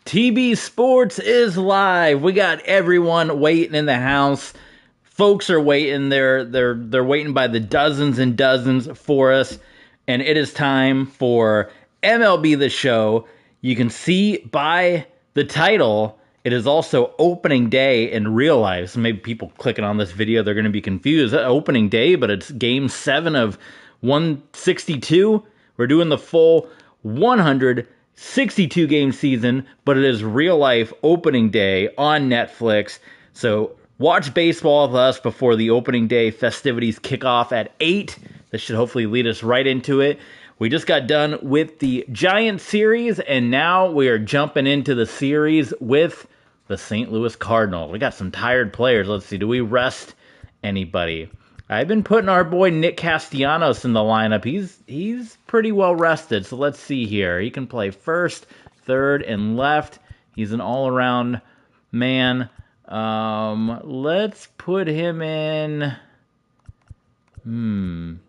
TB Sports is live. We got everyone waiting in the house. Folks are waiting. They're waiting by the dozens and dozens for us. And it is time for MLB The Show. You can see by the title, it is also opening day in real life. So maybe people clicking on this video, they're going to be confused. Opening day, but it's game 7 of 162. We're doing the full 162 game season, but it is real life opening day on Netflix. So watch baseball with us before the opening day festivities kick off at 8. This should hopefully lead us right into it. We just got done with the Giants series, and now we are jumping into the series with the St. Louis Cardinals. We got some tired players. Let's see, do we rest anybody? I've been putting our boy Nick Castellanos in the lineup. He's pretty well rested, so let's see here. He can play first, third, and left. He's an all-around man. Let's put him in... no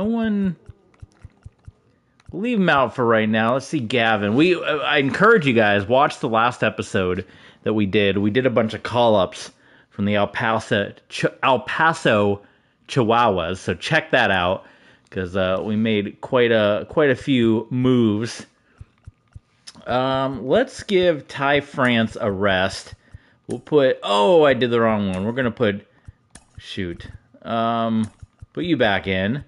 one... We'll leave him out for right now. Let's see Gavin. I encourage you guys, watch the last episode that we did. We did a bunch of call-ups from the El Paso Chihuahuas. So check that out, because we made quite a few moves. Let's give Ty France a rest. We'll put... Oh, I did the wrong one. We're going to put... Shoot. Put you back in.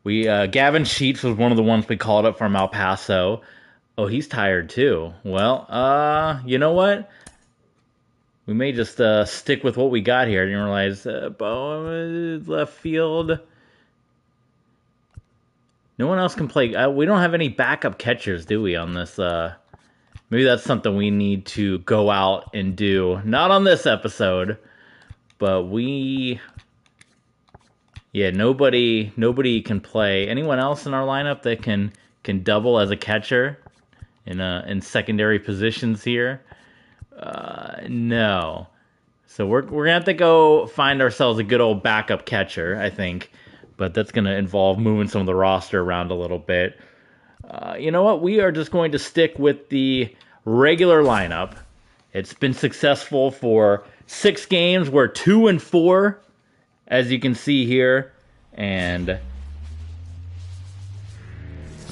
Gavin Sheets was one of the ones we called up from El Paso. Oh, he's tired too. Well, you know what? We may just stick with what we got here. I didn't realize Bo left field. No one else can play. We don't have any backup catchers, do we, on this? Maybe that's something we need to go out and do. Not on this episode, but yeah, nobody can play. Anyone else in our lineup that can double as a catcher in secondary positions here? No. So we're gonna have to go find ourselves a good old backup catcher, I think. But that's gonna involve moving some of the roster around a little bit. You know what? We are just going to stick with the regular lineup. It's been successful for 6 games. We're 2-4, as you can see here, and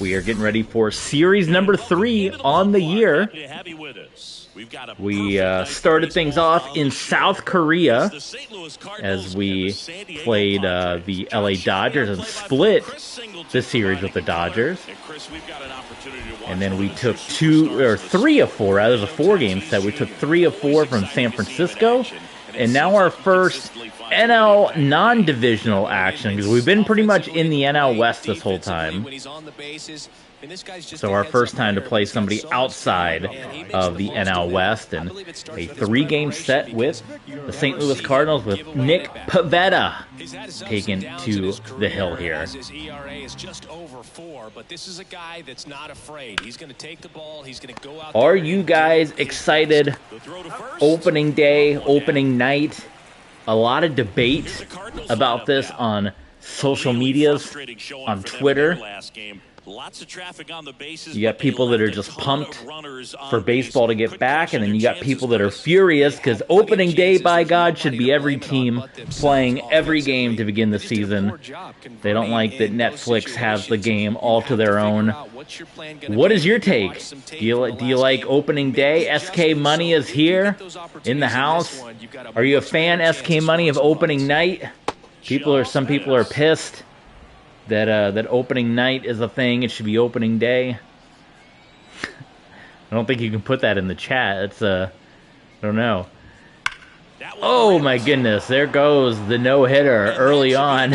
we are getting ready for series number 3 on the year. We started things off in South Korea as we played the LA Dodgers and split the series with the Dodgers. And then we took 3 of 4, rather, it was a 4-game set. We took 3 of 4 from San Francisco. And now our first NL non-divisional action, because we've been pretty much in the NL West this whole time. So our first time to play somebody outside of the NL West, and a 3-game set with the St. Louis Cardinals with Nick Pivetta taken to the hill here. Are you guys excited? Opening day, opening night. A lot of debate about this on social medias, on Twitter. Lots of traffic on the bases. You got people that are just pumped for baseball to get back, and then you got people that are furious because opening day, by God, should be every team playing every game to begin the season. They don't like that Netflix has the game all to their own. What is your take? Do you like opening day? SK Money is here in the house. Are you a fan, SK Money, of opening night? Some people are pissed that opening night is a thing. It should be opening day. I don't think you can put that in the chat. It's I don't know. Oh my goodness, there goes the no-hitter early on.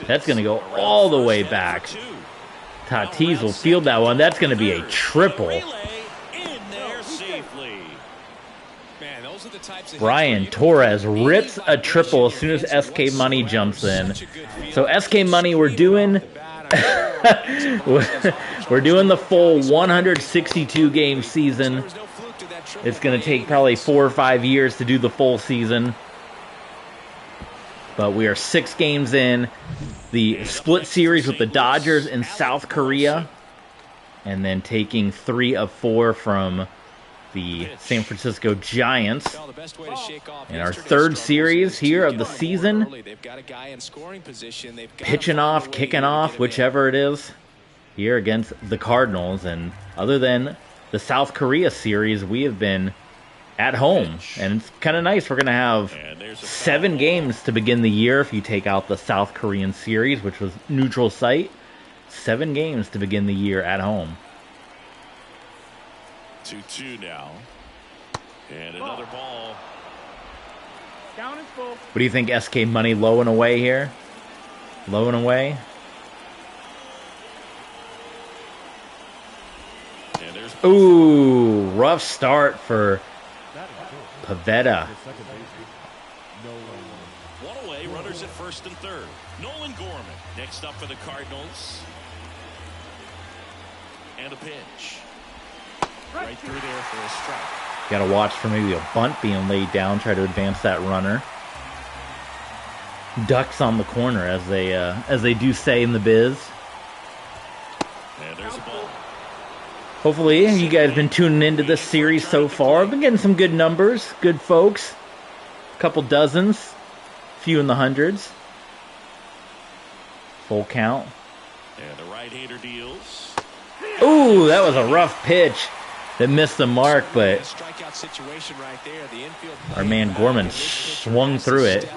That's going to go all the way back. Tatis will field that one. That's going to be a triple. Brian Torres rips a triple as soon as SK Money jumps in. So SK Money, we're doing the full 162 game season. It's going to take probably 4 or 5 years to do the full season. But we are 6 games in. The split series with the Dodgers in South Korea. and then taking 3 of 4 from the San Francisco Giants in our third series here of the season. Pitching off, kicking off, whichever it is, here against the Cardinals. And other than the South Korea series, we have been at home, and it's kind of nice. We're going to have 7 games to begin the year if you take out the South Korean series, which was neutral site. 7 games to begin the year at home. 2-2 now. And another ball. Down and full. What do you think, SK Money, low and away here? Low and away? Ooh, rough start for Pavetta. One away, runners at first and third. Nolan Gorman next up for the Cardinals. And a pitch. Right through there for a strike. Got to watch for maybe a bunt being laid down. Try to advance that runner. Ducks on the corner, as they do say in the biz. And there's a ball. Hopefully, you guys have been tuning into this series so far. I've been getting some good numbers, good folks. A couple dozens, few in the hundreds. Full count. And the right-hander deals. Ooh, that was a rough pitch that missed the mark, but our man Gorman swung through it.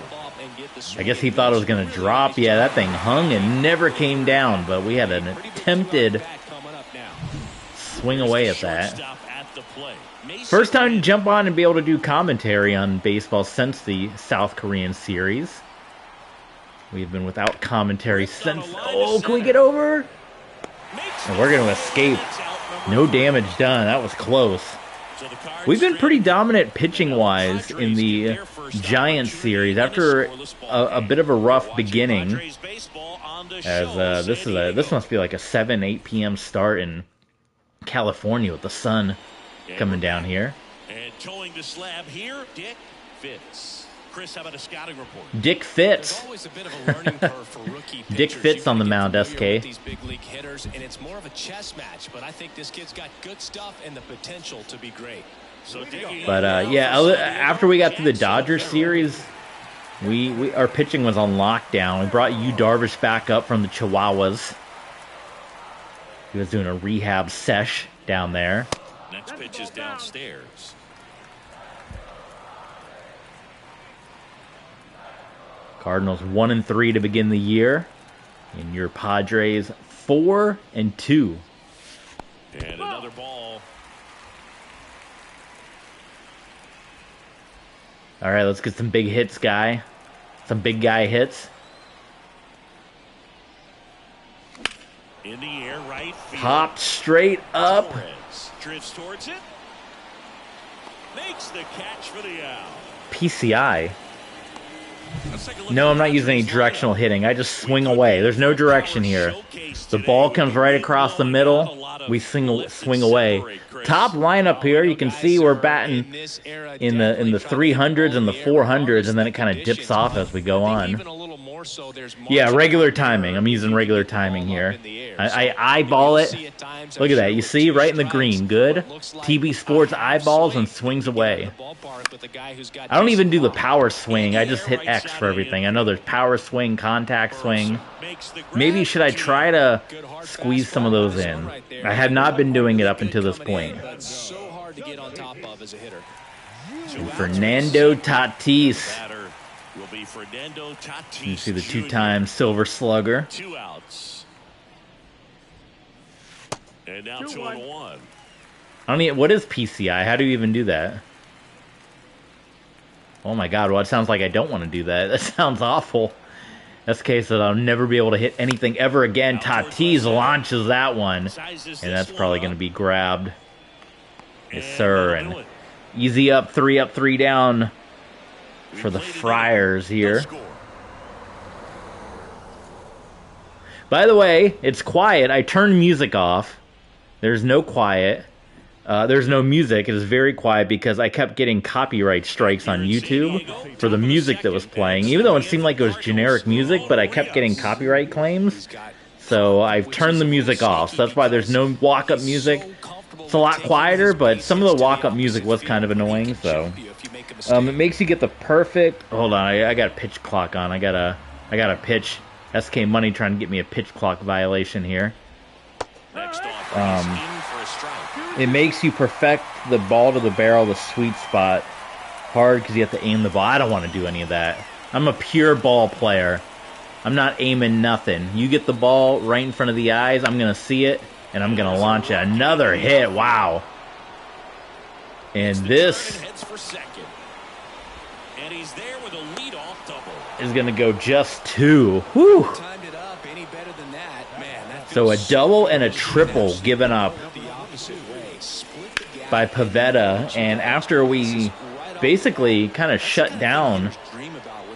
I guess he thought it was going to drop. Yeah, that thing hung and never came down, but we had an attempted swing away at that. First time to jump on and be able to do commentary on baseball since the South Korean series. We've been without commentary since. Oh, can we get over? And we're going to escape. No damage done. That was close. We've been pretty dominant pitching-wise in the Giants series after a bit of a rough beginning. As this must be like a 8 p.m. start in California with the sun coming down here. And towing the slab here, Dick Fitz. Chris, how about a scouting report? Dick Fitz. Dick Fitz on the mound, SK. These big league hitters, and it's more of a chess match, but I think this kid's got good stuff and the potential to be great. But yeah, after we got through the Dodgers series, our pitching was on lockdown. We brought Yu Darvish back up from the Chihuahuas. He was doing a rehab sesh down there. Next pitch is downstairs. Cardinals 1-3 to begin the year, and your Padres 4-2. And another ball. All right, let's get some big hits, guy. Some big guy hits. In the air, right field. Popped straight up. Torres drifts towards it. Makes the catch for the out. PCI. No, I'm not using any directional hitting. I just swing away. There's no direction here. The ball comes right across the middle. We swing away. Top lineup here, you can see we're batting in the 300s and the 400s, and then it kind of dips off as we go on. Yeah, regular timing. I'm using regular timing here. I eyeball it. Look at that. You see, right in the green. Good. TB Sports eyeballs and swings away. I don't even do the power swing. I just hit X for everything. I know there's power swing, contact swing. Maybe should I try to squeeze some of those in? I have not been doing it up until this point. Fernando Tatis. You see the 2-time Silver Slugger. 2 outs. And now 2-1. I don't even, what is PCI? How do you even do that? Oh my god, well it sounds like I don't want to do that. That sounds awful. That's the case that I'll never be able to hit anything ever again. Tatis launches that one. And that's probably going to be grabbed. Yes, sir. And easy up, 3 down for the Friars here. By the way, it's quiet. I turned music off. There's no quiet. There's no music. It is very quiet because I kept getting copyright strikes on YouTube for the music that was playing. Even though it seemed like it was generic music, but I kept getting copyright claims. so I've turned the music off. So that's why there's no walk-up music. It's a lot quieter, but some of the walk-up music was kind of annoying, so it makes you get the perfect... Hold on, I got a pitch clock on. I got a pitch. SK Money trying to get me a pitch clock violation here. It makes you perfect the ball to the barrel, the sweet spot, hard because you have to aim the ball. I don't want to do any of that. I'm a pure ball player. I'm not aiming nothing. You get the ball right in front of the eyes, I'm going to see it, and I'm going to launch it. Another hit. Wow. And this is going to go just 2. Whew. So a double and a triple given up by Pavetta. And after we basically kind of shut down,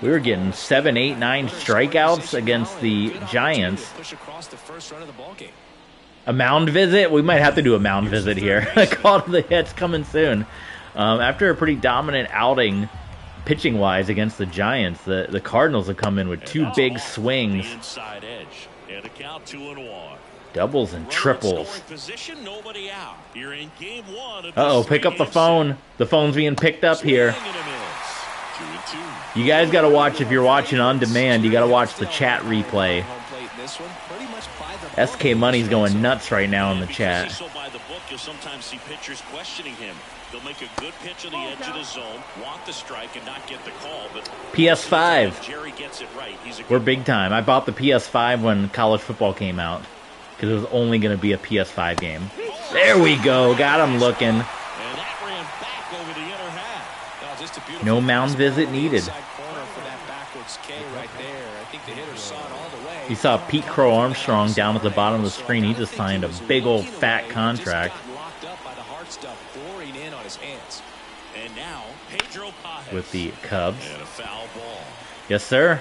we were getting 7, 8, 9 strikeouts against the Giants. A mound visit? We might have to do a mound visit here. Call to the hits coming soon. After a pretty dominant outing, pitching-wise, against the Giants, the Cardinals have come in with 2 big swings. Doubles and triples. Uh-oh, pick up the phone. The phone's being picked up here. You guys got to watch, if you're watching on demand, you got to watch the chat replay. SK Money's going nuts right now in the chat. You'll sometimes see pitchers questioning him. They'll make a good pitch on the edge of the zone, want the strike and not get the call. But PS5. Jerry gets it right. We're big time. I bought the PS5 when college football came out because it was only going to be a PS5 game. There we go. Got him looking. And that ran back over the inner half. No mound visit needed. You saw Pete Crow Armstrong down at the bottom of the screen. He just signed a big old fat contract with the Cubs. Yes, sir.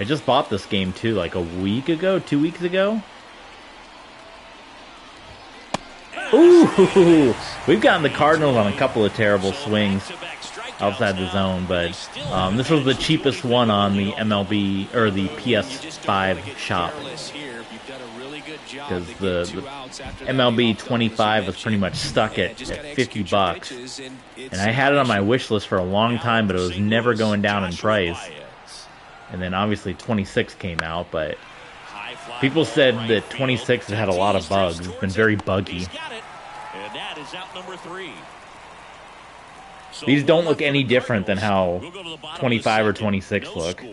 I just bought this game too, like a week ago, 2 weeks ago. Ooh, we've gotten the Cardinals on a couple of terrible swings outside the zone, but this was the cheapest one on the MLB or the PS5 shop because the MLB 25 was pretty much stuck at $50, and I had it on my wish list for a long time, but it was never going down in price. And then obviously 26 came out, but people said that 26 has had a lot of bugs. It's been very buggy. And that is out number 3. These don't look any different than how 25 or 26 look.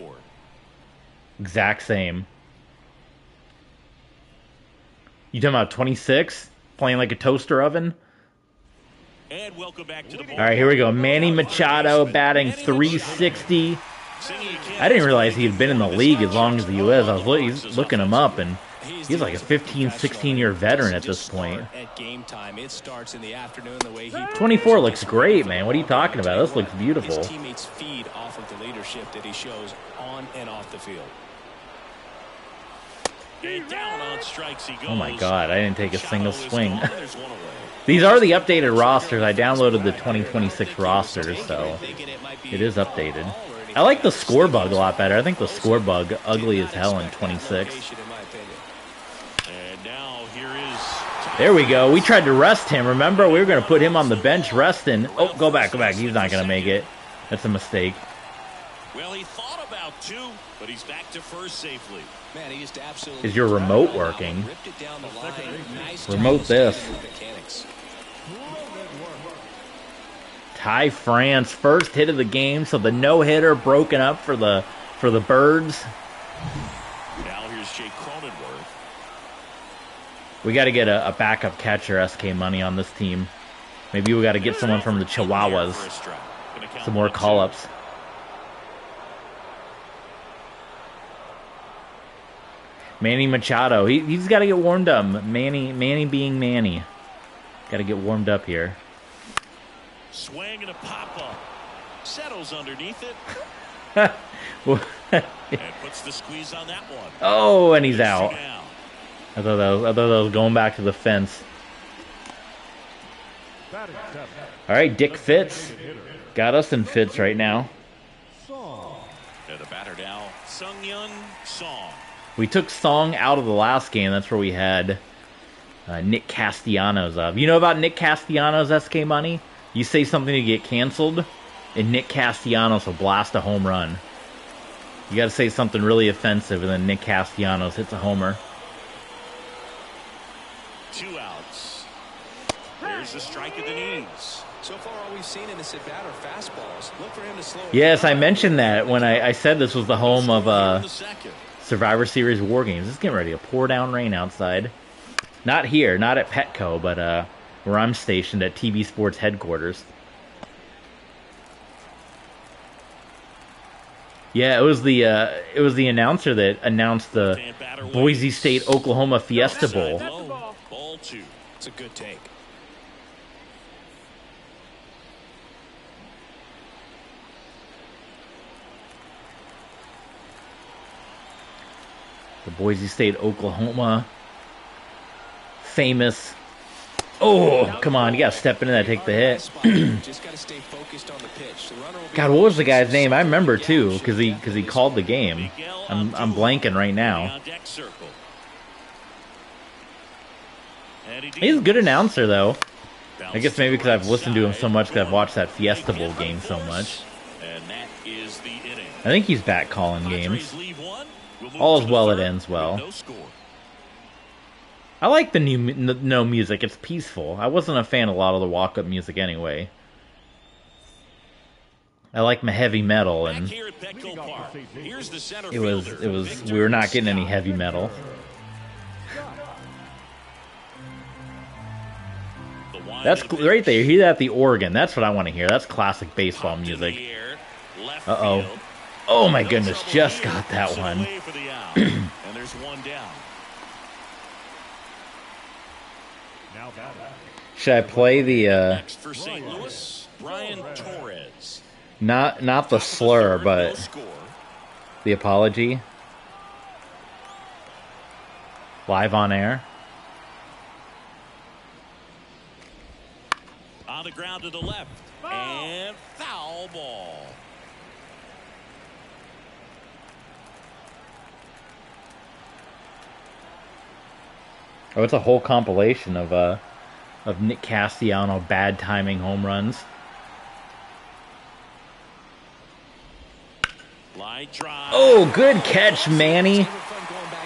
Exact same. You talking about 26? Playing like a toaster oven? Alright, here we go. Manny Machado batting .360. I didn't realize he had been in the league as long as he was. I was looking him up, and he's like a 15, 16-year veteran at this point. 24 looks great, man. What are you talking about? This looks beautiful. His teammates feed off of the leadership that he shows on and off the field. Oh my god, I didn't take a single swing. These are the updated rosters. I downloaded the 2026 rosters, so it is updated. I like the score bug a lot better. I think the score bug ugly as hell in 26. There we go. We tried to rest him. Remember, we were going to put him on the bench resting. Oh, go back, go back. He's not going to make it. That's a mistake. Well, he thought about 2, but he's back to first safely. Man, he just absolutely is your remote working? Remote this. Ty France, first hit of the game, so the no-hitter broken up for the Birds. Now here's Jake Cronenworth. We got to get a backup catcher, SK Money, on this team. Maybe we got to get someone from the Chihuahuas. Some more call-ups. Manny Machado, he's got to get warmed up. Manny being Manny. Got to get warmed up here. Swing and a pop-up. Settles underneath it. And puts the squeeze on that one. Oh, and he's out. I thought that was going back to the fence. All right, Dick Fitz got us in fits right now. And the batter now, Sung-Yun Song. We took Song out of the last game. That's where we had Nick Castellanos up. You know about Nick Castellanos, SK Money? You say something to get canceled, and Nick Castellanos will blast a home run. You got to say something really offensive, and then Nick Castellanos hits a homer. 2 outs. There's the strike at the knees. So far, all we've seen in this at-bat are fastballs. Look for him to slow it Yes, down. I mentioned that when I said this was the home of Survivor Series War Games. It's getting ready to pour down rain outside. Not here, not at Petco, but where I'm stationed at TV Sports headquarters. Yeah, it was the announcer that announced the Boise State Oklahoma Fiesta Bowl. Ball 2. It's a good take. The Boise State Oklahoma famous. Oh, come on, you gotta step into that, take the hit. God, what was the guy's name? I remember too, because he called the game. I'm blanking right now. He's a good announcer though. I guess maybe because I've listened to him so much, because I've watched that Fiesta Bowl game so much. I think he's back calling games. All is well that ends well. I like the new no music. It's peaceful. I wasn't a fan of a lot of the walk-up music anyway. I like my heavy metal, and it was we were not getting any heavy metal. That's right there. You hear that at the organ. That's what I want to hear. That's classic baseball music. Uh-oh. Oh my goodness, just got that one. And there's one down. Should I play the Next for St. Louis, Brian Torres. not the slur, but the apology? Live on air? On the ground to the left. And foul ball. Oh, it's a whole compilation of Nick Castellano bad timing home runs. Oh, good catch, Manny.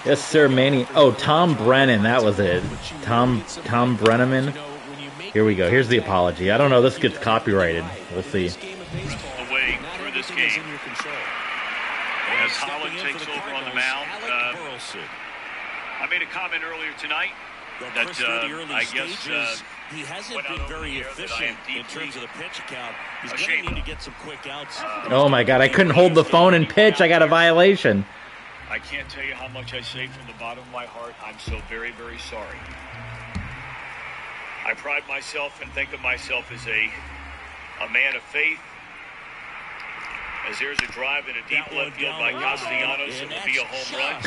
Yes, sir, Manny. Oh, Tom Brennan, that was it. Tom Brenneman. Here we go. Here's the apology. I don't know. This gets copyrighted. We'll see. Away through this game. As Holland takes over on the mound. I made a comment earlier tonight that I guess he hasn't been very efficient in terms of the pitch count. He's going to need to get some quick outs. Oh my God! I couldn't hold the phone and pitch. I got a violation. I can't tell you how much I say from the bottom of my heart. I'm so very, very sorry. I pride myself and think of myself as a man of faith. As there's a drive in a deep left field by Castellanos, it will be a home run.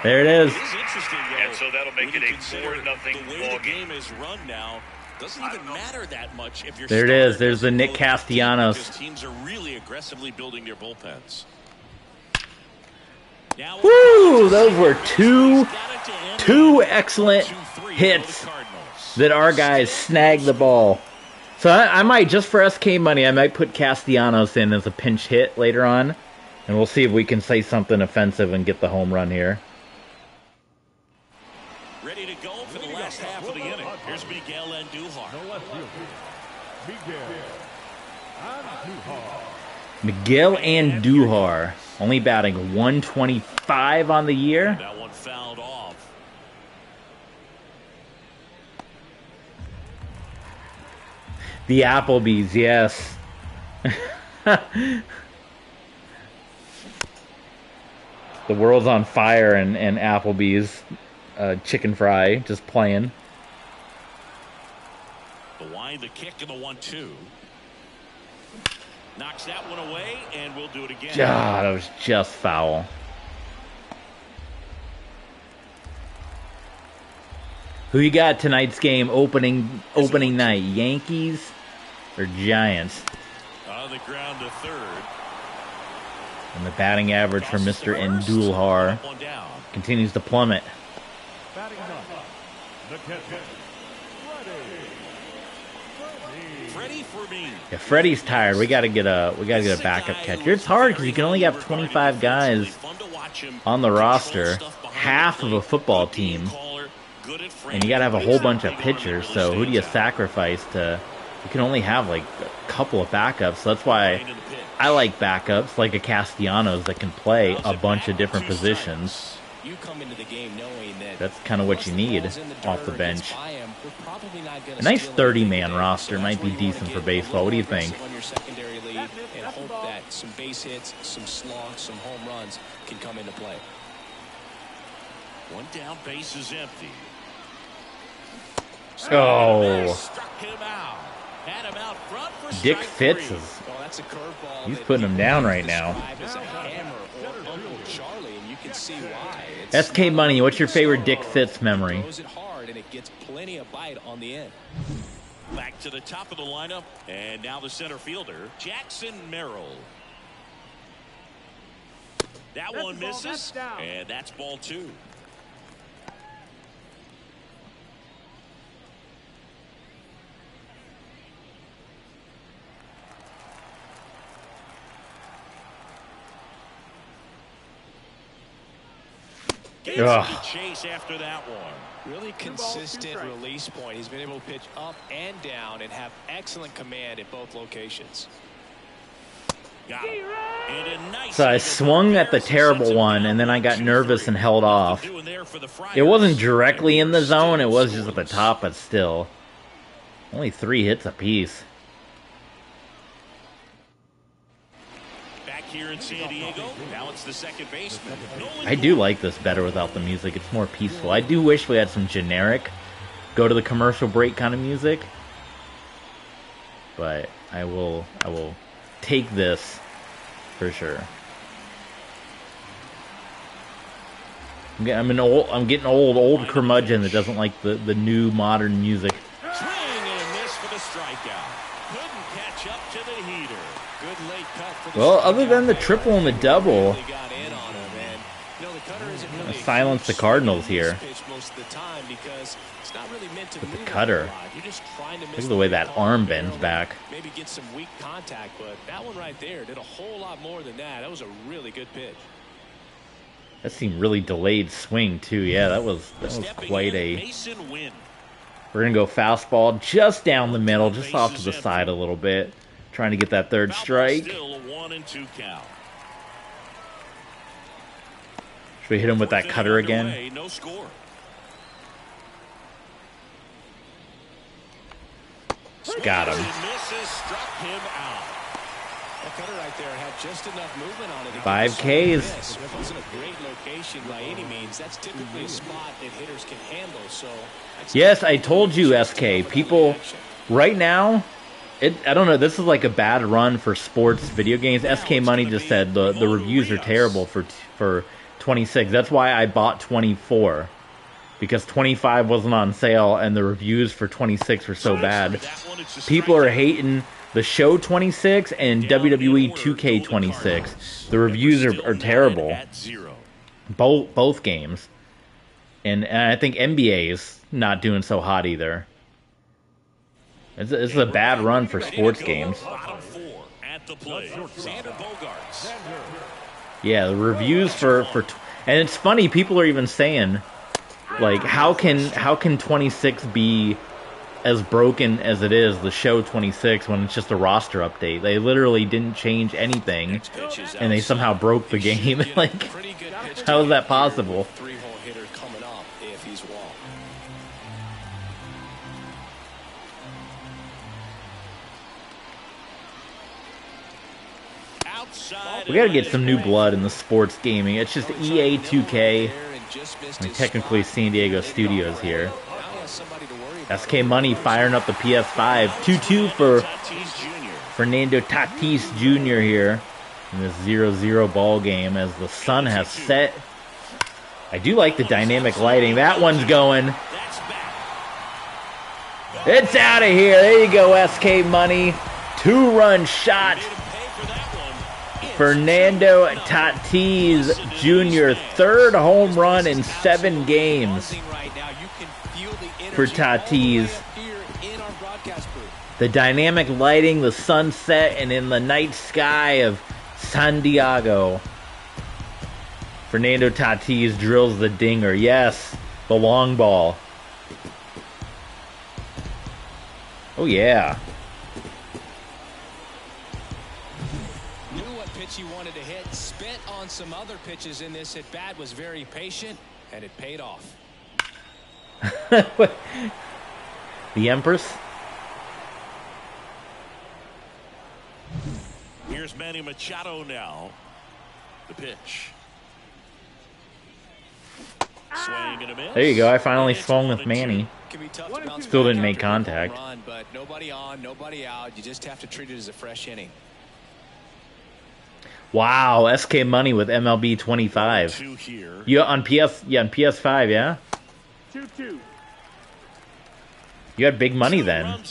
There it is. And so that'll make it a 4-0 ball game. Is run now. Doesn't even matter that much if you're there it is. There's the Nick Castellanos. Teams are really aggressively building their bullpens. Woo! Those were two excellent hits that our guys snagged the ball. So I might, just for SK money, I might put Castellanos in as a pinch hit later on. And we'll see if we can say something offensive and get the home run here. Ready to go for the last half of the inning. Here's Miguel Andujar. Miguel Andujar, only batting 125 on the year. That one fouled off. The Applebee's, yes. The world's on fire, and Applebee's chicken fry just playing. The wind, the kick, and the 1-2. Knocks that one away, and we'll do it again. God, that was just foul. Who you got tonight's game opening night? Yankees or Giants? On the ground to third. And the batting average for Mr. Ndulhar continues to plummet. Yeah, Freddie's tired. We gotta get a backup catcher. It's hard because you can only have 25 guys on the roster, half of a football team, and you gotta have a whole bunch of pitchers. So who do you sacrifice to? You can only have like a couple of backups. So that's why I like backups, like a Castellanos that can play a bunch of different positions. That's kind of what you need off the bench. A nice 30-man roster might be decent for baseball. What do you think? And hope that some base hits, some slugs, some home runs can come into play. One down, base is empty. Oh. Struck him out. Had him out front for Dick Fitz is, he's putting him down right now. SK Money, what's your favorite Dick Fitz memory? Back to the top of the lineup, and now the center fielder, Jackson Merrill. That one misses, and that's ball 2. Chase after that one. Really consistent release point. He's been able to pitch up and down and have excellent command at both locations. So I swung at the terrible one, and then I got nervous and held off. It wasn't directly in the zone. It was just at the top, but still. Only 3 hits apiece. Here in San Diego, now it's the second baseman. I do like this better without the music. It's more peaceful. I do wish we had some generic, go to the commercial break kind of music. But I will take this for sure. I'm getting old curmudgeon that doesn't like the new modern music. Swing and a miss for the strikeout. Couldn't catch up to the heater. Good late cut for the Well, other than the triple and the double, silence the Cardinals here. With the cutter. Look at the way that arm bends back. Maybe get some weak contact, but that one right there did a whole lot more than that. That was a really good pitch. That seemed really delayed swing too. Yeah, that was quite a. We're gonna go fastball just down the middle, just off to the side a little bit, trying to get that third strike. Should we hit him with that cutter again? No score. Got him. That cutter right there had just enough movement on it. 5 Ks. It wasn't a great location by any means. That's typically a spot that hitters can handle. So yes, I told you, SK. People, right now, I don't know. This is like a bad run for sports video games. SK Money just said the reviews are terrible for 26. That's why I bought 24. Because 25 wasn't on sale and the reviews for 26 were so bad. People are hating the show 26 and WWE 2K26. The reviews are terrible. Both games. And I think NBA is not doing so hot either. It's a bad run for sports games. Yeah, the reviews for and it's funny, people are even saying, like, how can 26 be as broken as it is, the show 26, when it's just a roster update? They literally didn't change anything, and they somehow broke the game. Like, how is that possible? We gotta get some new blood in the sports gaming. It's just EA 2K. I mean, technically San Diego Studios here. SK Money firing up the PS5. 2-2 for Fernando Tatis Jr. here in this 0-0 ball game as the sun has set. I do like the dynamic lighting. That one's going. It's out of here. There you go, SK Money. 2-run shot. Fernando Tatis Jr. third home run in 7 games for Tatis. The dynamic lighting, the sunset, and in the night sky of San Diego. Fernando Tatis drills the dinger. Yes, the long ball. Oh, yeah. Knew what pitch he wanted to hit. Spent on some other pitches in this at bat. Was very patient, and it paid off. The Empress. Here's Manny Machado now. The pitch. Swing and a miss. There you go. I finally swung with Manny. Still didn't make contact. But nobody on, nobody out. You just have to treat it as a fresh inning. Wow, SK Money with MLB 25. You on PS5, yeah? 2-2. You had big money then.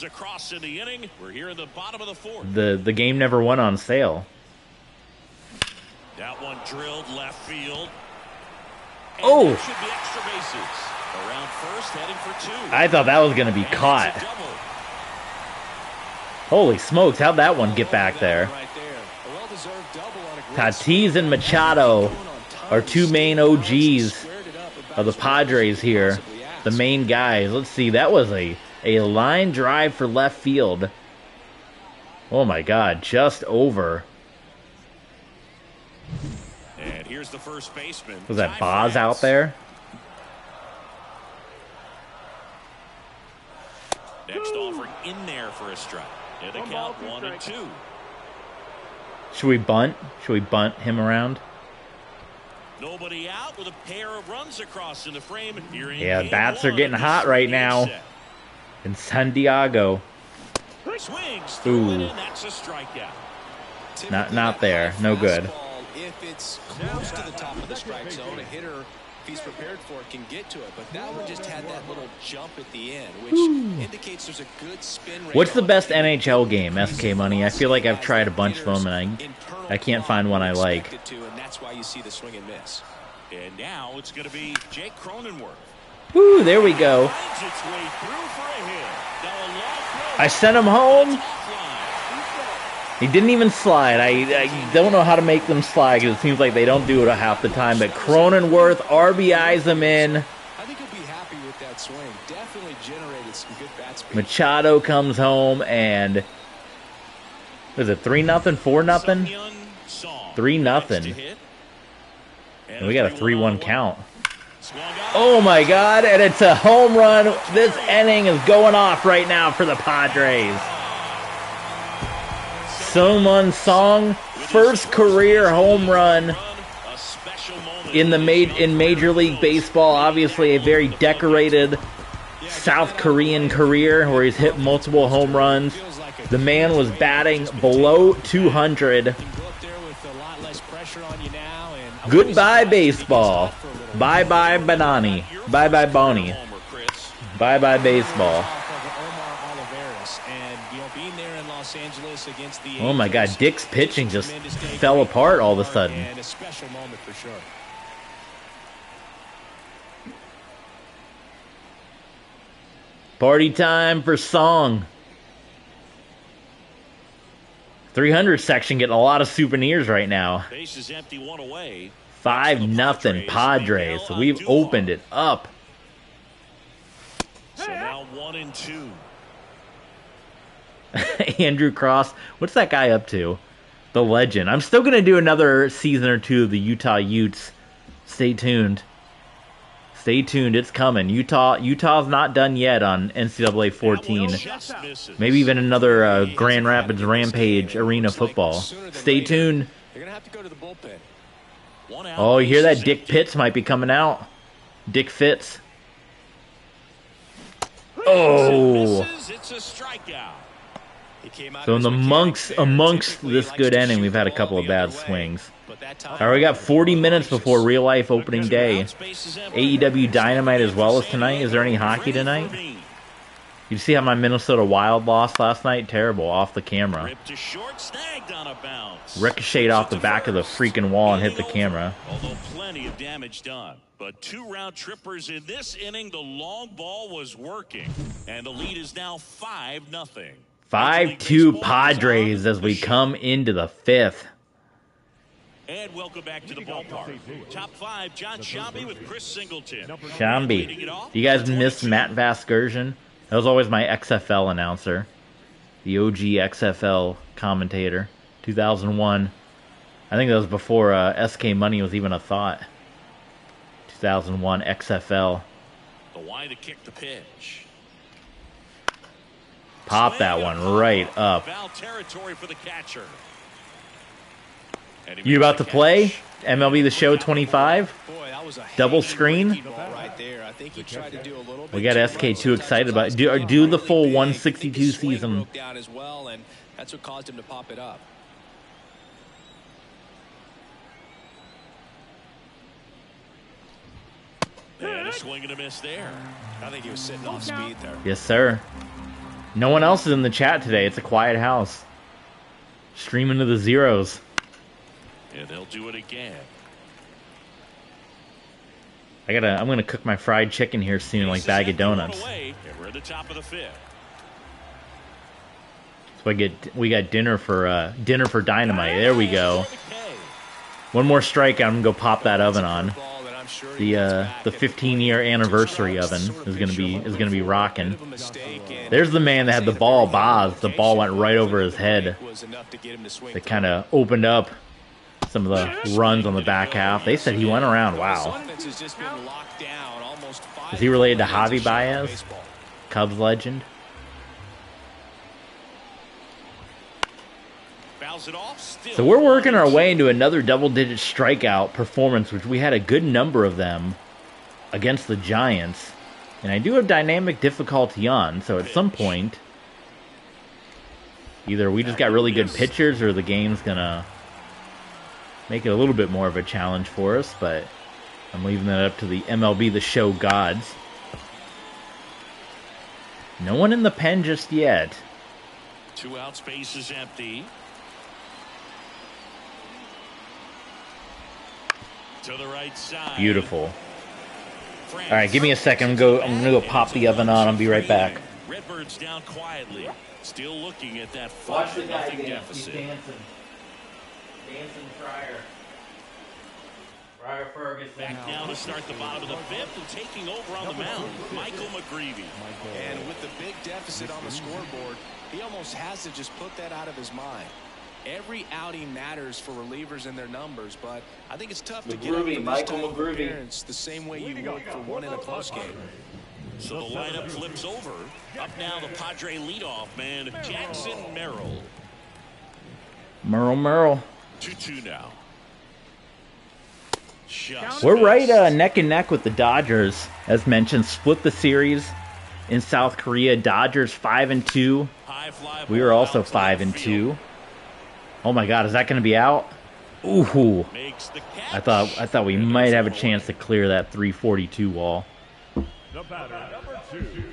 The game never went on sale. That one drilled left field. Oh! Should be extra bases. Around first, heading for 2. I thought that was going to be caught. Holy smokes, how'd that one get back there? Tatis and Machado are 2 main OGs of the Padres here. The main guys. Let's see, that was a line drive for left field. Oh my God, just over. And here's the first baseman. Was that Boz out there? Next offering in there for a strike. And the count 1-2. Should we bunt? Should we bunt him around? Nobody out with a pair of runs across in the frame. Yeah, bats are getting hot right now in San Diego. Swings ooh, and that's a strikeout. Not there. No good. If it's close to the top of the strike zone, a hitter, if he's prepared for it, can get to it. But that one just had that little jump at the end, which indicates there's a good spin rate. What's the best NHL game, SK Money? I feel like I've tried a bunch of them, and I can't find one I like. And that's why you see the swing and miss. And now it's going to be Jake Cronenworth. Woo, there we go. I sent him home. He didn't even slide. I don't know how to make them slide because it seems like they don't do it half the time. But Cronenworth RBIs him in. I think he'll be happy with that swing. Definitely generated some good bat speed. Machado comes home and was it 3-0, 4-0? 3-0. And we got a 3-1 count. Oh my God! And it's a home run. This inning is going off right now for the Padres. Sung-Mun Song, first career home run in Major League Baseball. Obviously, a very decorated South Korean career where he's hit multiple home runs. The man was batting below 200. Goodbye, baseball. Bye-bye, Banani. Bye-bye, Bonnie. Bye-bye, baseball. Oh my God, Dick's pitching just fell apart all of a sudden. Party time for Song. 300 section getting a lot of souvenirs right now. 5-0 Padres. So we've opened it up. So now 1-2. Andrew Cross. What's that guy up to? The legend. I'm still going to do another season or 2 of the Utah Utes. Stay tuned. Stay tuned. It's coming. Utah's not done yet on NCAA 14. Maybe even another Grand Rapids Rampage Arena football. Stay tuned. Oh, you hear that? Dick Pitts might be coming out. Dick Fitz. Oh. So in the amongst this good inning, we've had a couple of bad swings. All right, we got 40 minutes before real life opening day. AEW Dynamite as well as tonight. Is there any hockey tonight? You see how my Minnesota Wild lost last night? Terrible, off the camera. Ripped to short, snagged on a bounce. Ricocheted off the back of the freaking wall and hit the camera. Although plenty of damage done. But 2 round trippers in this inning, the long ball was working. And the lead is now 5-0. 5-2 Padres as we come into the 5th. And welcome back to the ballpark. Top 5, John Shambi with Chris Singleton. Shambi. You guys miss Matt Vasgersian? That was always my XFL announcer. The OG XFL commentator. 2001. I think that was before SK Money was even a thought. 2001 XFL. The wide to kick the pitch. Pop that one right up. Foul territory for the catcher. You about to play MLB The Show 25? Double screen? We got SK too excited about it. Do the full 162 season. That's what caused him to pop it up. And a swing and a miss there. I think he was sitting off speed there. Yes, sir. No one else is in the chat today. It's a quiet house. Streaming to the zeros. And they'll do it again. I'm gonna cook my fried chicken here soon, like bag of donuts. And we're at the top of the 5th. So we got dinner for Dynamite. There we go. One more strike, I'm gonna go pop that oven on. The 15-year anniversary oven is gonna be rocking. There's the man that had the ball, Boz. The ball went right over his head. It kind of opened up some of the runs on the back half. They said he went around. Wow. Is he related to Javi Baez, Cubs legend? So we're working our way into another double-digit strikeout performance, which we had a good number of them against the Giants. And I do have dynamic difficulty on, so at some point, either we just got really good pitchers or the game's gonna make it a little bit more of a challenge for us, but I'm leaving that up to the MLB The Show gods. No one in the pen just yet. 2 out, space is empty. To the right side. Beautiful. All right, give me a second. I'm gonna go pop the oven on. I'll be right back. Redbirds down quietly, still looking at that 5-0 deficit. Dancing Fryer Ferguson. Back now to start the bottom of the 5th and taking over on the mound, Michael McGreevy. And with the big deficit on the scoreboard, he almost has to just put that out of his mind. Every outing matters for relievers and their numbers, but I think it's tough to get up for this type of appearance the same way you would for one in a close game. So the lineup flips over. Up now the Padre leadoff man, Jackson Merrill. Merrill. 2-2 now. We're right neck and neck with the Dodgers. As mentioned, split the series in South Korea. Dodgers 5-2. We are also 5-2. Oh my God, is that going to be out? Ooh. I thought we might have a chance to clear that 342 wall. The batter, number 2,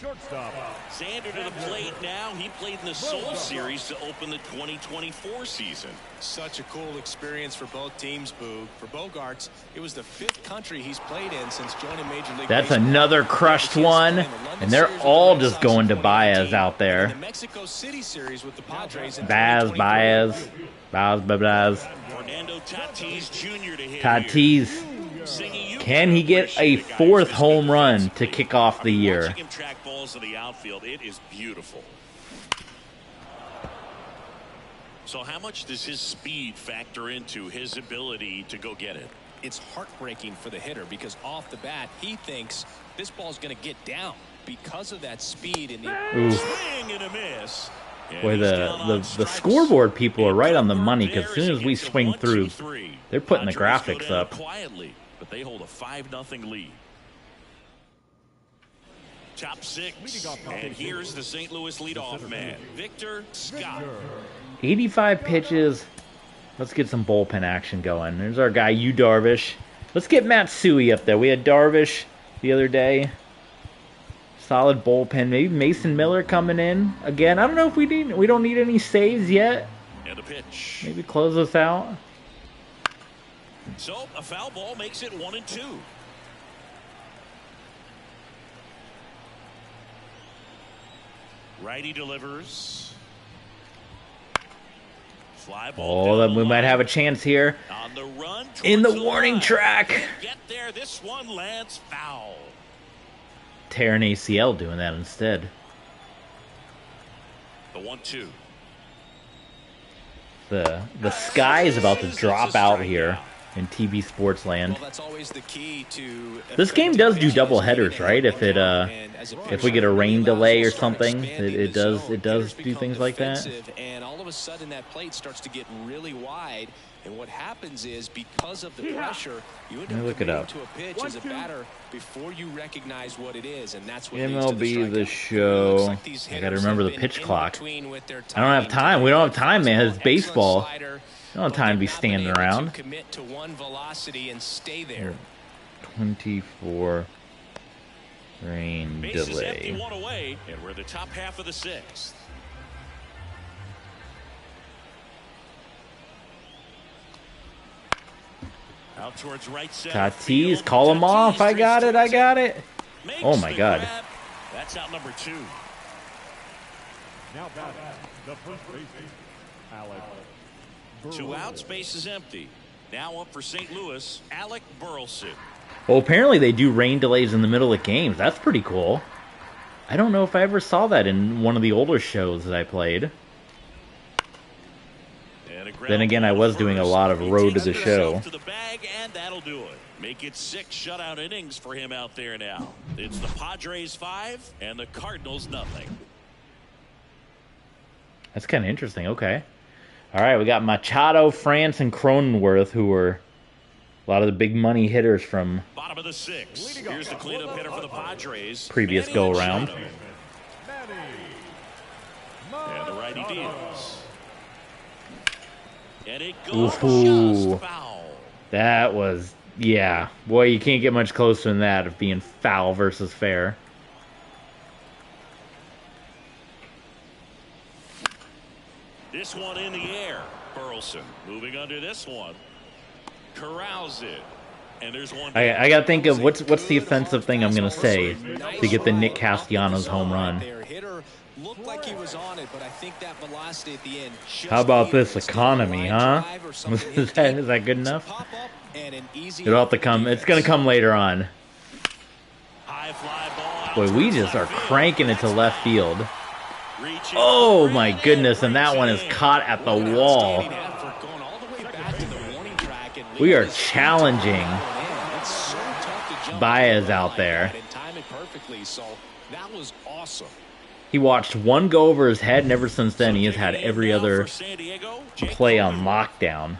shortstop. Sander to the plate now. He played in the Seoul Series to open the 2024 season. Such a cool experience for both teams, Boog. For Bogarts, it was the 5th country he's played in since joining Major League That's Baseball. another crushed one, and they're all just going to Baez out there. The Mexico City Series with the Padres in Baez. Fernando Tatis Jr. to hit Tatis. Can he get a 4th home run to kick off the year? Watching him track balls to the outfield, it is beautiful. So how much does his speed factor into his ability to go get it? It's heartbreaking for the hitter because off the bat he thinks this ball's going to get down because of that speed in the swing and a miss. Boy, the scoreboard people are right on the money because as soon as we swing through, they're putting the graphics up. Quietly, but they hold a 5-0 lead. Top 6, and here's the St. Louis leadoff man, Victor Scott. 85 pitches. Let's get some bullpen action going. There's our guy, Yu Darvish. Let's get Matsui up there. We had Darvish the other day. Solid bullpen. Maybe Mason Miller coming in again. I don't know if we don't need any saves yet. And a pitch. Maybe close us out. So a foul ball makes it 1-2. Righty delivers. Fly ball. Oh, then we might have a chance here. On the run in the warning track. Get there. This one lands foul. Tear an ACL doing that instead. The 1-2. The sky is about to drop out here in TB Sports Land. Well, that's always the key to this game does do double headers, right? If we get a rain delay or something, it does do things like that. And all of a sudden that plate starts to get really wide, and what happens is because of the pressure, you end up committing to a pitch as a batter before you recognize what it is, and that's what MLB The Show. I gotta remember the pitch clock. I don't have time. We don't have time, man. It's baseball. I don't have time to be standing around. Commit to one velocity and stay there. 24 rain delay. One away, and we're the top half of the sixth. Out towards right center. Tatis, call him off. I got it. I got it. Oh my God. That's out number 2. Now batting, the first baseman, Alec. 2 outs, base is empty. Now up for St. Louis, Alec Burleson. Well, apparently they do rain delays in the middle of games. That's pretty cool. I don't know if I ever saw that in one of the older shows that I played. Then again, I was doing a lot of Road to the Show. To the bag, and that'll do it. Make it 6 shutout innings for him out there now. It's the Padres 5 and the Cardinals nothing. That's kind of interesting. Okay. All right, we got Machado, France, and Cronenworth, who were a lot of the big money hitters from bottom of the 6th. Here's the cleanup hitter for the Padres. Previous go around. And the righty deals. And it goes just foul. That was, yeah. Boy, you can't get much closer than that of being foul versus fair. This one in the air. Burleson moving under this one. Corrals it. And there's one. I got to think of what's the offensive thing I'm going to say to get the Nick Castellanos home run. Looked like he was on it, but I think that velocity at the end. How about this economy, huh? Is that good enough? It'll have to come. It's going to come later on. Boy, we just are cranking it to left field. Oh my goodness, and that one is caught at the wall. We are challenging Baez out there. That was awesome. He watched one go over his head, and ever since then he has had every other play on lockdown.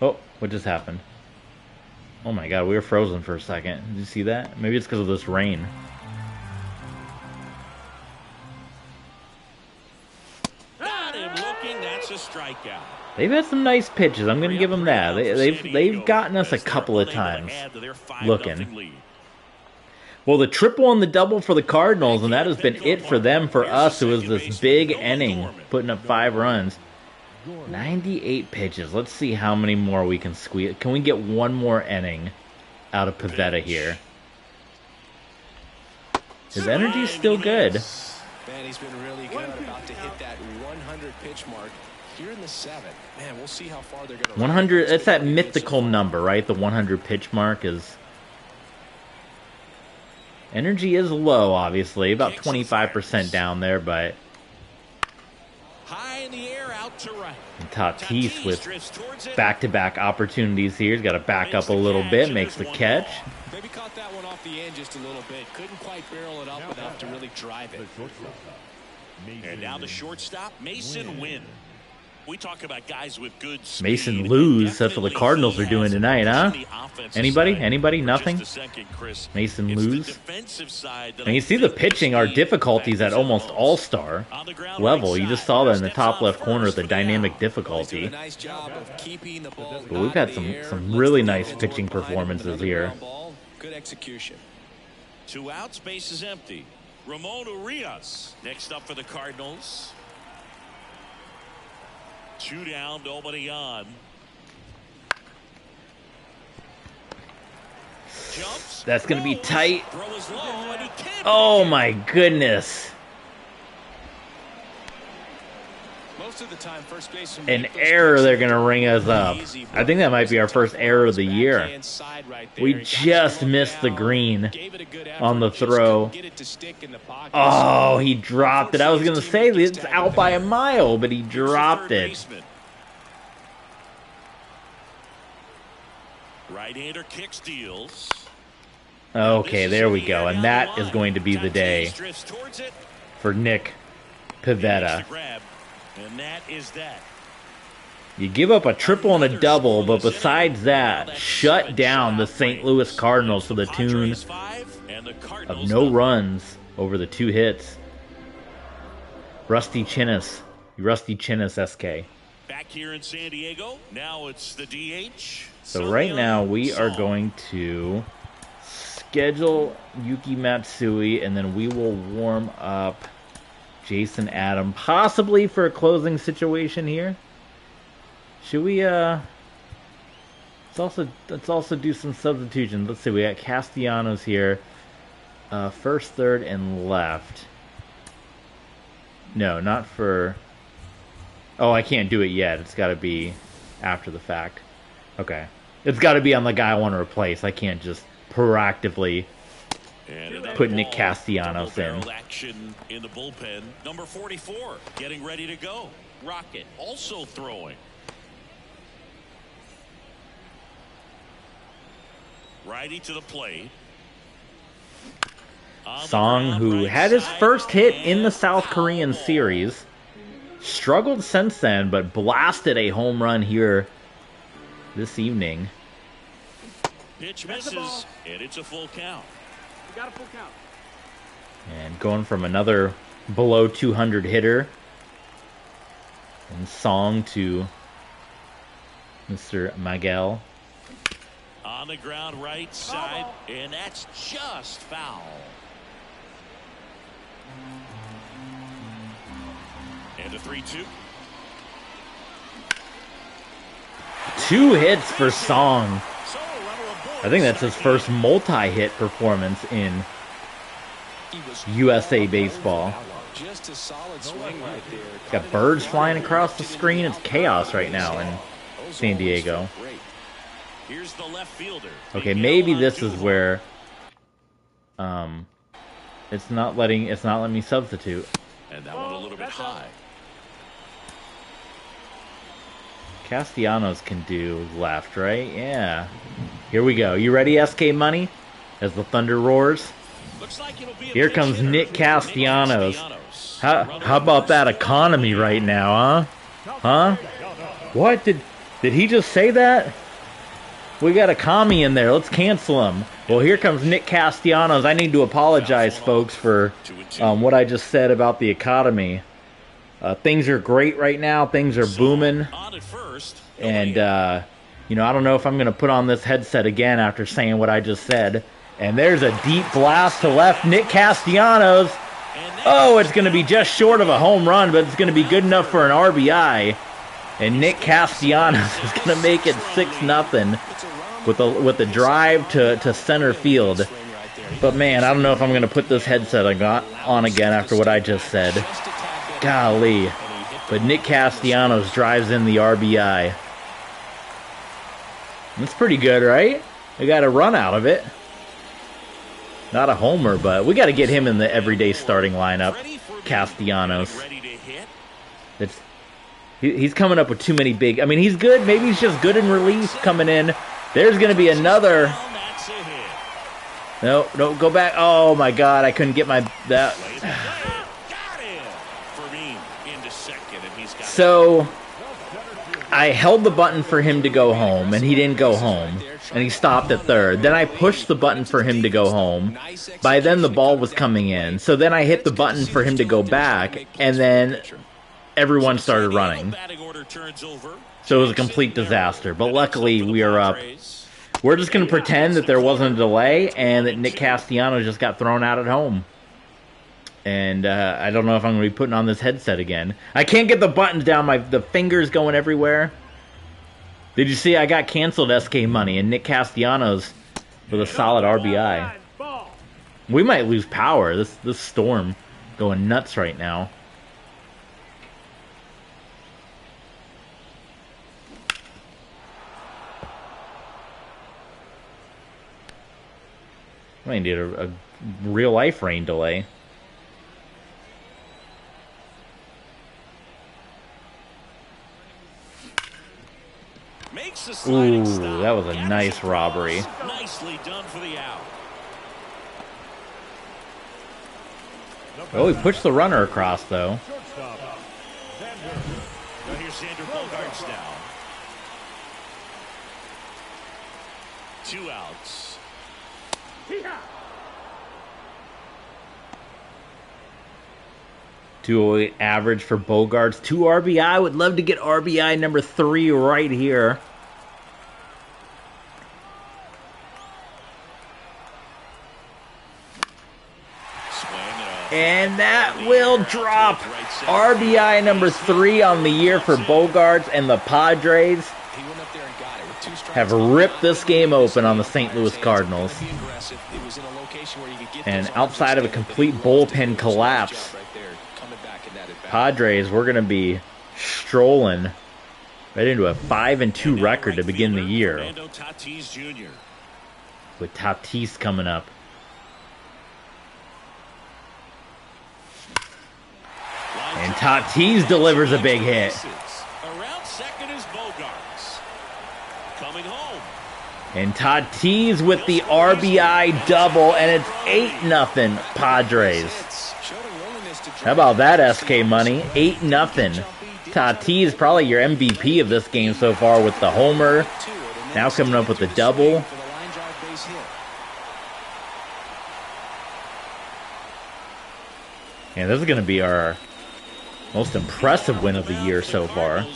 Oh, what just happened? Oh my God, we were frozen for a second. Did you see that? Maybe it's because of this rain. Got him looking, that's a strikeout. They've had some nice pitches. I'm going to give them that. They've gotten us a couple of times looking. Well, the triple and the double for the Cardinals, and that has been it for them. For us, it was this big inning, putting up 5 runs. 98 pitches. Let's see how many more we can squeeze. Can we get one more inning out of Pivetta here? His energy's still good. Man, he's been really good. About to hit that 100 pitch mark here in the 7th. Man, we'll see how far they're going to 100. That's that mythical number, right? The 100 pitch mark is. Energy is low, obviously, about 25% down there, but high in the air, out to right. And Tatis with back-to-back opportunities here. He's got to back up a little bit, makes the catch. Maybe caught that one off the end just a little bit. Couldn't quite barrel it up enough to really drive it. And now the shortstop, Mason Wynn. We talk about guys with good speed. Mason Lewis, that's what the Cardinals are doing tonight, huh? Anybody? Anybody? Nothing? Mason Lewis. And you see the pitching, our difficulties at almost all-star level. You just saw that in the top left corner of the dynamic difficulty. But we've had some really nice pitching performances here. Good execution. 2 outs, base is empty. Ramon Urias next up for the Cardinals. 2 down, nobody on. Jumps. That's going to be tight. Oh my goodness. Most of the time, first baseman An error, they're going to ring us up. I think that might be our first error of the year. We just missed the green on the throw. Oh, he dropped it. I was going to say it's out by a mile, but he dropped it. Right-hander kick steals. Okay, there we go. And that is going to be the day for Nick Pivetta. And that is that. You give up a triple and a double, but besides that, shut down the St. Louis Cardinals to the tune of no runs over the 2 hits. Rusty Chinnis, SK. Back here in San Diego, now it's the DH. So right now we are going to schedule Yuki Matsui, and then we will warm up Jason Adam, possibly for a closing situation here. Should we let's also do some substitutions. Let's see, we got Castellanos here. First, third, and left. No, not for... Oh, I can't do it yet. It's got to be after the fact. Okay. It's got to be on the guy I want to replace. I can't just proactively put Nick Castellanos in. Action in the bullpen. Number 44 getting ready to go. Rocket also throwing. Righty to the plate. Song, who had his first hit in the South Korean series, struggled since then, but blasted a home run here this evening. Pitch misses, and it's a full count. We got a full count. And going from another below 200 hitter and Song to Mr. Miguel. On the ground right side, and that's just foul. And a 3-2. 2 hits for Song. I think that's his first multi-hit performance in USA baseball. Got birds flying across the screen. It's chaos right now in San Diego. Here's the left fielder. Okay, maybe this is where it's not letting me substitute. And that one a little bit high. Castellanos can do left, right? Yeah. Here we go. You ready, SK Money? As the thunder roars. Here comes Nick Castellanos. How about that economy right now, huh? Huh? What? Did he just say that? We got a commie in there. Let's cancel him. Well, here comes Nick Castellanos. I need to apologize, folks, for what I just said about the economy. Things are great right now. Things are booming. And, you know, I don't know if I'm going to put on this headset again after saying what I just said. And there's a deep blast to left. Nick Castellanos. Oh, it's going to be just short of a home run, but it's going to be good enough for an RBI. And Nick Castellanos is going to make it 6-0 with a drive to center field. But, man, I don't know if I'm going to put this headset on again after what I just said. Golly. But Nick Castellanos drives in the RBI. That's pretty good, right? We got a run out of it. Not a homer, but we got to get him in the everyday starting lineup. Castellanos. He's coming up with too many big... I mean, he's good. Maybe he's just good in relief coming in. There's going to be another... No, go back. Oh, my God. I couldn't get that... So, I held the button for him to go home, and he didn't go home, and he stopped at third. Then I pushed the button for him to go home. By then, the ball was coming in. So then I hit the button for him to go back, and then everyone started running. So it was a complete disaster. But luckily, we are up. We're just going to pretend that there wasn't a delay, and that Nick Castellanos just got thrown out at home. And I don't know if I'm going to be putting on this headset again. I can't get the buttons down. The fingers going everywhere. Did you see I got canceled SK money and Nick Castellanos with a solid RBI. We might lose power. This storm going nuts right now. I need a real life rain delay. Ooh, that was a nice robbery. Nicely done for the out. Oh, he pushed the runner across, though. Now here's Xander Bogaerts down. 2 outs. 208 average for Bogaerts. 2 RBI. Would love to get RBI number 3 right here. And that will drop. RBI number 3 on the year for Bogaerts, and the Padres have ripped this game open on the St. Louis Cardinals. And outside of a complete bullpen collapse, Padres, we're going to be strolling right into a 5-2 record to begin the year. With Tatis coming up. And Tatis delivers a big hit. Around second is Bogaerts. Coming home. And Tatis with the RBI double, and it's 8-0 Padres. How about that, SK Money? 8-0. Tatis, probably your MVP of this game so far with the homer. Now coming up with the double. And this is going to be our most impressive win of the year so far,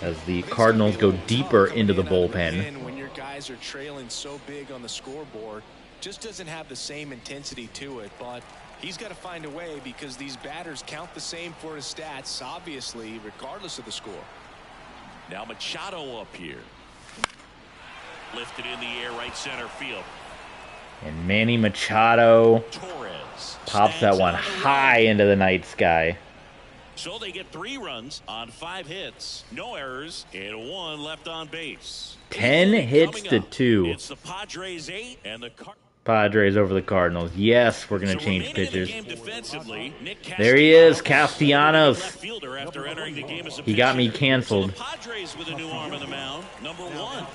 as the Cardinals go deeper into the bullpen. When your guys are trailing so big on the scoreboard, just doesn't have the same intensity to it, but he's got to find a way because these batters count the same for his stats, obviously, regardless of the score. Now Machado up here. Lifted in the air, right center field. And Manny Machado Torres pops that one high into the night sky. So they get 3 runs on 5 hits, no errors, and 1 left on base. 10 hits to 2. It's the Padres 8 and the Padres over the Cardinals. Yes, we're going to change pitchers. There he is, Castellanos. He got me canceled. Padres with a new arm on the mound, number 1.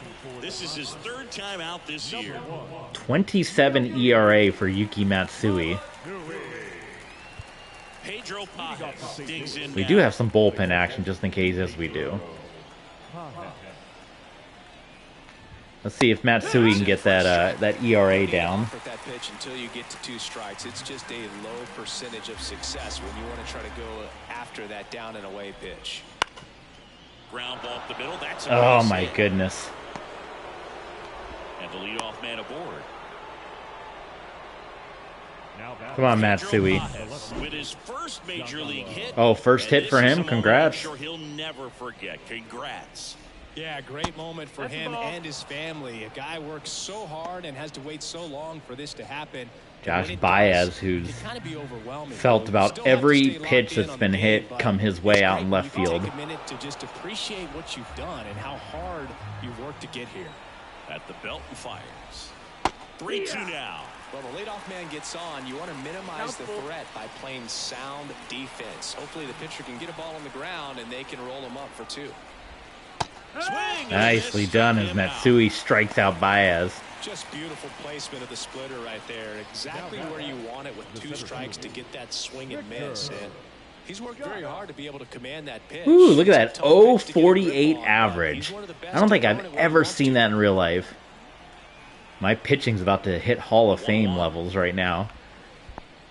This is his 3rd time out this year. 27 ERA for Yuki Matsui. Pedro Pajas digs in. We do have some bullpen action just in case, as we do. Let's see if Matsui can get that ERA down. That pitch until you get to 2 strikes. It's just a low percentage of success when you want to try to go after that down and away pitch. Ground ball up the middle. That's oh my goodness. And the leadoff man aboard. Come on, Matsui. With his first major league hit. Oh, first hit for him. Congrats. I'm sure he'll never forget. Congrats. Yeah, great moment for him and his family. A guy works so hard and has to wait so long for this to happen. Josh Baez, who's felt about every pitch that's been hit come his way out in left field. Take a minute to just appreciate what you've done and how hard you've worked to get here. At the belt and fires. 3-2 now. Well, the leadoff man gets on. You want to minimize the threat by playing sound defense. Hopefully the pitcher can get a ball on the ground and they can roll him up for 2. Nicely done as Matsui strikes out Baez. Just beautiful placement of the splitter right there. Exactly where you want it with 2 strikes to get that swing and miss. And He's worked very hard to be able to command that pitch. Ooh, look at that 0.48 average. I don't think I've ever seen that in real life. My pitching's about to hit Hall of Fame levels right now.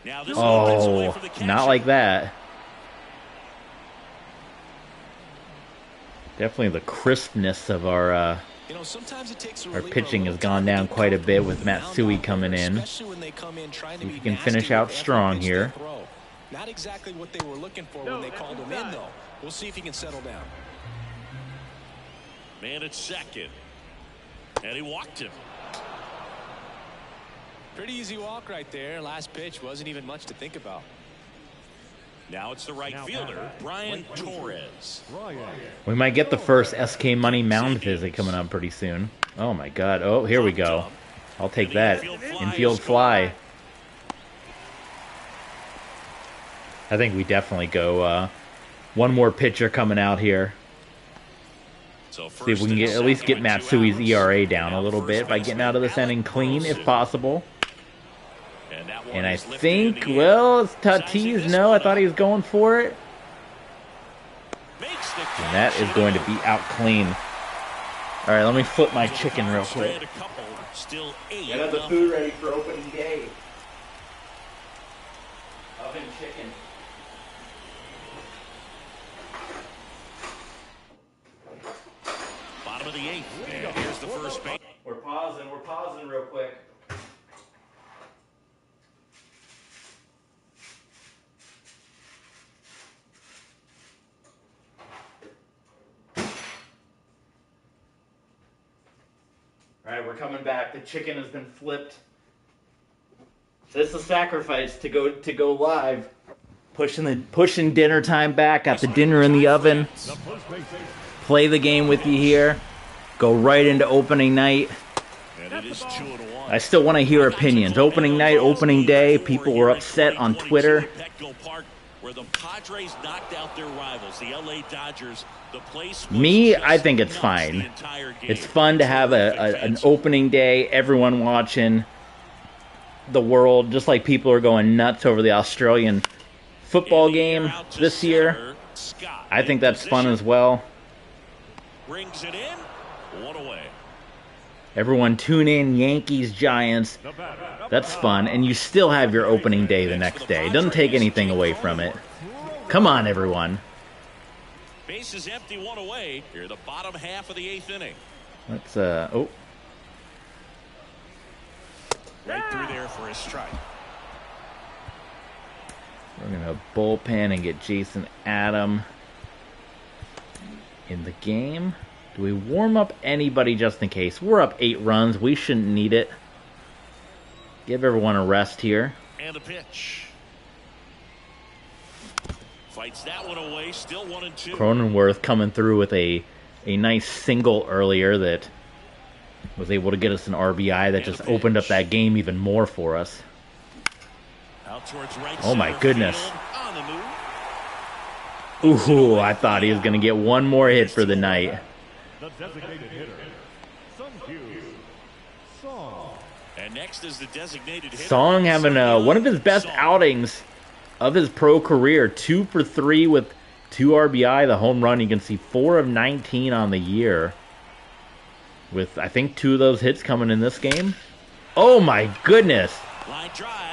Oh, not like that. Definitely the crispness of our pitching has gone down quite a bit with Matsui coming in. See if he can finish out strong here. Not exactly what they were looking for when they called him in, though. We'll see if he can settle down. Man at second. And he walked him. Pretty easy walk right there. Last pitch wasn't even much to think about. Now it's the right fielder, Brian Torres. We might get the first SK Money mound visit coming up pretty soon. Oh my god. Oh, here we go. I'll take that. Infield fly. I think we definitely go one more pitcher coming out here. See if we can at least get Matsui's ERA down a little bit by getting out of this inning clean if possible. And I think, well, it's Tatis. No, I thought he was going for it. And that is going to be out clean. All right, let me flip my chicken real quick. Get the food ready for opening day. Oven chicken. Bottom of the 8th. And here's the first base. We're pausing real quick. All right, we're coming back. The chicken has been flipped. So this is a sacrifice to go live. Pushing dinner time back. Got the dinner in the oven. Play the game with you here. Go right into opening night. I still want to hear opinions. Opening night, opening day. People were upset on Twitter. Where the Padres knocked out their rivals, the LA Dodgers. The place Me, I think it's fine. It's fun to have an opening day, everyone watching the world, just like people are going nuts over the Australian football game this year. I think that's fun as well. Brings it in, one away. Everyone tune in, Yankees, Giants. That's fun, and you still have your opening day the next day. It doesn't take anything away from it. Come on, everyone. Base is empty, one away. Here, the bottom half of the 8th inning. Let's oh. Right through there for a strike. We're gonna bullpen and get Jason Adam in the game. Do we warm up anybody just in case? We're up 8 runs. We shouldn't need it. Give everyone a rest here. And a pitch. Fights that one away. Still 1-2. Cronenworth coming through with a nice single earlier that was able to get us an RBI that just opened up that game even more for us. Out towards right. Oh my goodness. Ooh, I thought he was going to get one more hit for the night. The designated hitter, Song. And next is the designated hitter. Song having one of his best outings of his pro career. 2 for 3 with 2 RBI. The home run, you can see 4 of 19 on the year. With, I think, 2 of those hits coming in this game. Oh my goodness.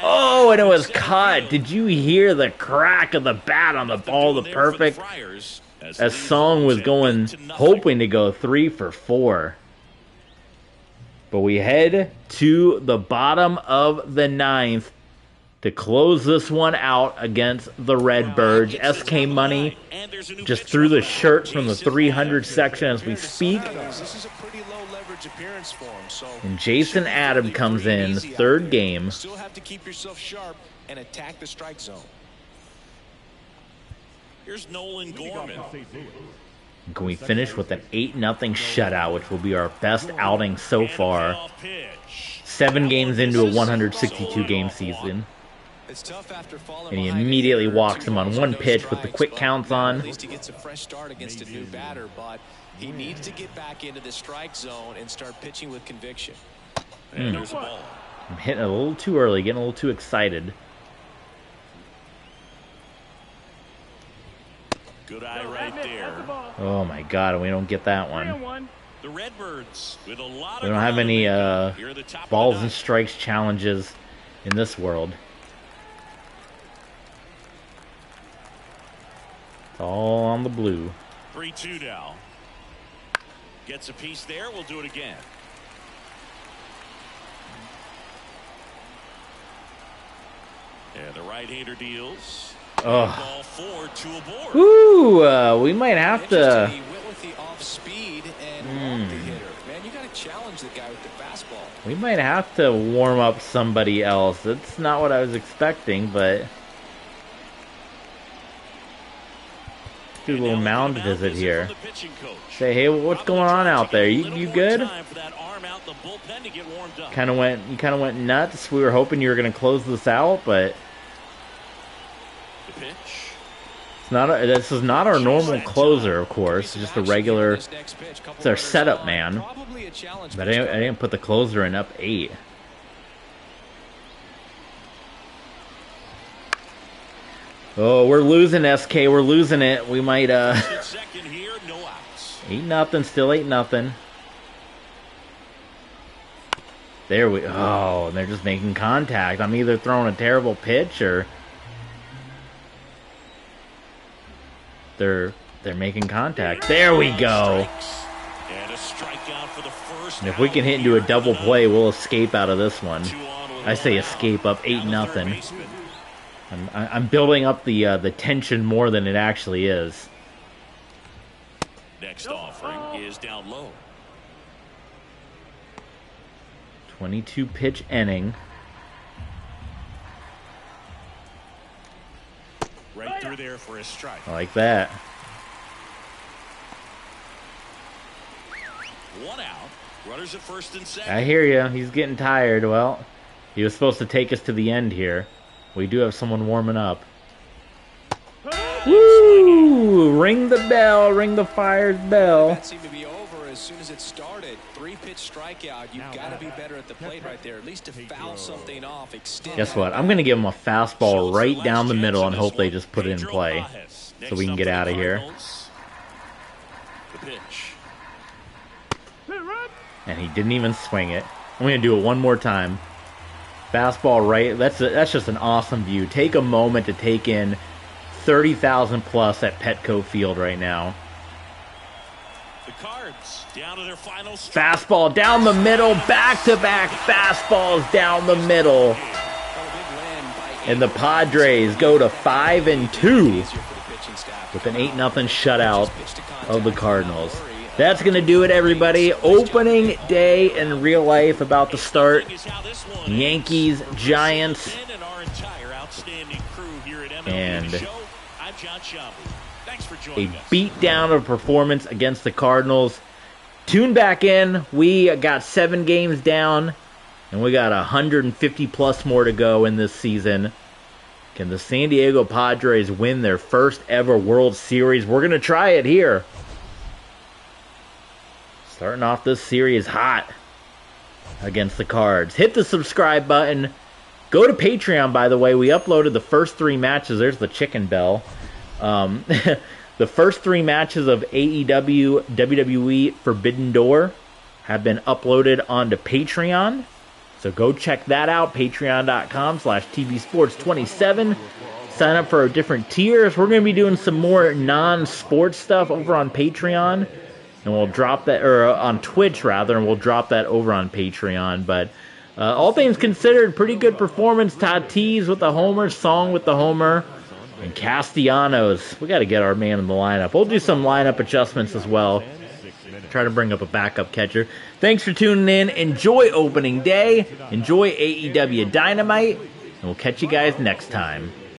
Oh, and it was caught. Did you hear the crack of the bat on the ball? The perfect. As Song was going, hoping to go 3 for 4. But we head to the bottom of the 9th to close this one out against the Redbirds. SK Money just threw the shirt from the 300 section as we speak. And Jason Adam comes in, 3rd game. Still have to keep yourself sharp and attack the strike zone. Here's Nolan Gorman. Can we finish with an 8-0 shutout, which will be our best outing so far? 7 games into a 162-game season. And he immediately walks him on 1 pitch with the quick counts on. At least he gets a fresh start against a new batter, but he needs to get back into the strike zone and start pitching with conviction. And there's a ball. I'm hitting a little too early, getting a little too excited. Good eye right there. Oh my God, we don't get that one. The Redbirds with a lot We of don't have any balls and and strikes challenges in this world. It's all on the blue. 3-2 now. Gets a piece there. We'll do it again. And the right-hander deals. Oh. Ball 4, 2 aboard. Ooh, we might have to. He went with the off speed and walked the hitter. Man, you got to challenge the guy with the fastball. We might have to warm up somebody else. That's not what I was expecting, but do a little mound visit here. Say, hey, what's going on out there? You good? You kind of went nuts. We were hoping you were going to close this out, but it's not. This is not our normal closer, of course. It's just a regular. It's our setup man. But I didn't put the closer in up 8. Oh, we're losing, SK. We're losing it. We might 8-0. Still 8-0. There we. Oh, and they're just making contact. I'm either throwing a terrible pitch or they're making contact. There we go. And if we can hit into a double play, we'll escape out of this one. I say escape up 8-0. I'm building up the tension more than it actually is. Next offering is down low. 22 pitch inning. Right through there for a strike. I like that. 1 out. Runners at first and second. I hear you. He's getting tired. Well, he was supposed to take us to the end here. We do have someone warming up. Woo! Ring the bell. Ring the fire's bell. That seemed to be over as soon as it started. 3-pitch strikeout. You've got to be better at the plate right there. At least to foul something off. Extend. Guess what? I'm going to give him a fastball right down the middle and hope they just put it in play so we can get out of here. The pitch. And he didn't even swing it. I'm going to do it one more time. Fastball right. That's just an awesome view. Take a moment to take in 30,000 plus at Petco Field right now. The Cards down to their final fastball down the middle. Back-to-back fastballs down the middle. And the Padres go to 5-2 with an 8-0 shutout of the Cardinals. That's going to do it, everybody. Opening day in real life about to start. Yankees, Giants, and a beatdown of performance against the Cardinals. Tune back in. We got 7 games down, and we got 150 plus more to go in this season. Can the San Diego Padres win their first ever World Series? We're going to try it here. Starting off this series hot against the Cards. Hit the subscribe button. Go to Patreon, by the way. We uploaded the first 3 matches. There's the chicken bell. The first 3 matches of AEW WWE Forbidden Door have been uploaded onto Patreon. So go check that out. Patreon.com/TVSports27. Sign up for our different tiers. We're going to be doing some more non-sports stuff over on Patreon. And we'll drop that, or on Twitch rather, and we'll drop that over on Patreon. But all things considered, pretty good performance. Tatis with the homer, Song with the homer, and Castellanos. We got to get our man in the lineup. We'll do some lineup adjustments as well. Try to bring up a backup catcher. Thanks for tuning in. Enjoy opening day. Enjoy AEW Dynamite. And we'll catch you guys next time.